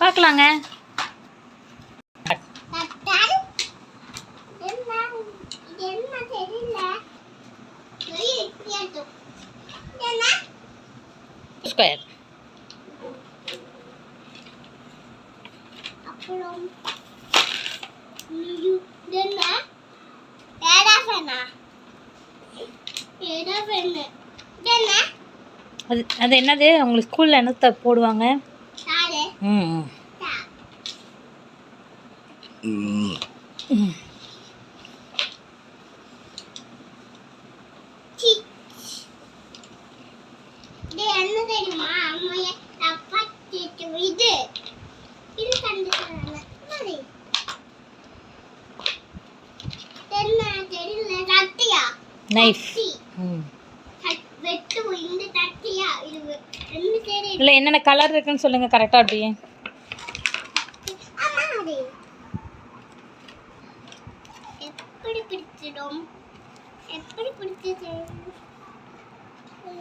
பார்க்கலாங்க. ஸ்கொயர். அப்புறம் அது என்னது? உங்களுக்கு ஸ்கூலில் என்னத்தை போடுவாங்க? ம் என்ன தெரியுமா? இது இது கண்டுக்கிறாங்க. தெரியல. கத்தியா? நைஃப். வெட்டு இந்த கத்தியா? இது ரெண்டு சரி. இல்லை, என்னென்ன கலர் இருக்குன்னு சொல்லுங்கள் கரெக்டாக. அப்படியே எப்படி பிடிச்சிடும்? எப்படி பிடிச்சது?